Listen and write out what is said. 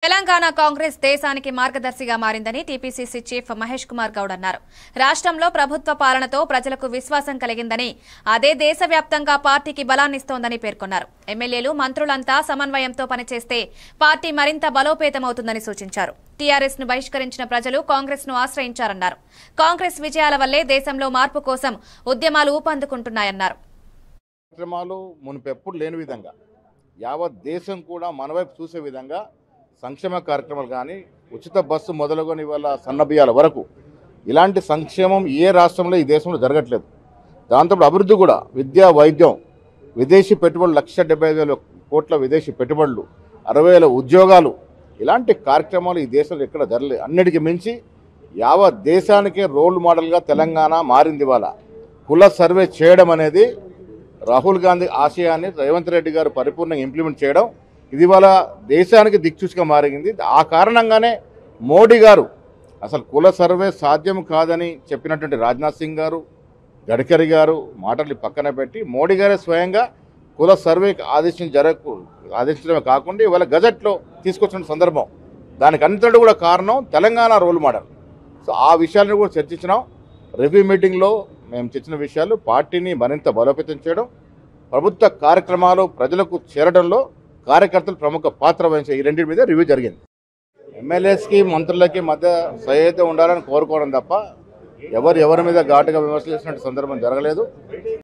తెలంగాణ కాంగ్రెస్ దేశానికి మార్గదర్శిగా మారిందని TPCC chief Mahesh Kumar Goud అన్నారు. రాష్ట్రంలో ప్రభుత్వ పాలనతో ప్రజలకు విశ్వాసం కలిగిందని, అదే దేశవ్యాప్తంగా పార్టీకి బలాన్నిస్తోందని పేర్కొన్నారు. ఎమ్మెల్యేలు, మంత్రులంతా సమన్వయంతో పనిచేస్తే పార్టీ మరింత బలోపేతమవుతుందని సూచించారు. టీఆర్ఎస్ ను బహిష్కరించిన ప్రజలు కాంగ్రెస్ ను ఆశ్రయించారన్నారు. కాంగ్రెస్ విజయాల వల్లే దేశంలో మార్పు కోసం ఉద్యమాలు ఊపందుకుంటున్నాయన్నారు. మునుపెప్పుడు లేని విధంగా యావత్ దేశం కూడా మన వైపు చూసే విధంగా సంక్షేమ కార్యక్రమాలు కానీ, ఉచిత బస్సు మొదలుకొని ఇవాళ సన్నబియ్యాల వరకు ఇలాంటి సంక్షేమం ఏ రాష్ట్రంలో ఈ దేశంలో జరగట్లేదు. దాంతో అభివృద్ధి కూడా, విద్య, వైద్యం, విదేశీ పెట్టుబడులు 1,75,000 కోట్ల విదేశీ పెట్టుబడులు, 60,000 ఉద్యోగాలు, ఇలాంటి కార్యక్రమాలు ఈ దేశంలో ఎక్కడ జరగలేదు. అన్నిటికీ మించి యావత్ దేశానికే రోల్ మోడల్గా తెలంగాణ మారింది. ఇవాళ కుల సర్వే చేయడం అనేది రాహుల్ గాంధీ ఆశయాన్ని రేవంత్ రెడ్డి గారు పరిపూర్ణంగా ఇంప్లిమెంట్ చేయడం, ఇది వాళ్ళ దేశానికి దిక్సూచిగా మారింది. ఆ కారణంగానే మోడీ గారు అసలు కుల సర్వే సాధ్యం కాదని చెప్పినటువంటి రాజ్నాథ్ సింగ్ గారు, గడ్కరీ గారు మాటలు పక్కన పెట్టి మోడీ గారే స్వయంగా కుల సర్వేకి ఆదేశించడమే కాకుండా ఇవాళ గజెట్లో తీసుకొచ్చిన సందర్భం, దానికి అంతటి కూడా కారణం తెలంగాణ రోల్ మోడల్. సో ఆ విషయాలను కూడా చర్చించినాం. రివ్యూ మీటింగ్లో మేము చర్చిన విషయాలు పార్టీని మరింత బలోపేతం చేయడం, ప్రభుత్వ కార్యక్రమాలు ప్రజలకు చేరడంలో కార్యకర్తలు ప్రముఖ పాత్ర వహించే ఈ రెండింటి మీద రివ్యూ జరిగింది. ఎమ్మెల్యేస్కి, మంత్రులకి మధ్య సహేత ఉండాలని కోరుకోవడం తప్ప ఎవరి మీద ఘాటుగా విమర్శలు చేసినట్టు సందర్భం జరగలేదు.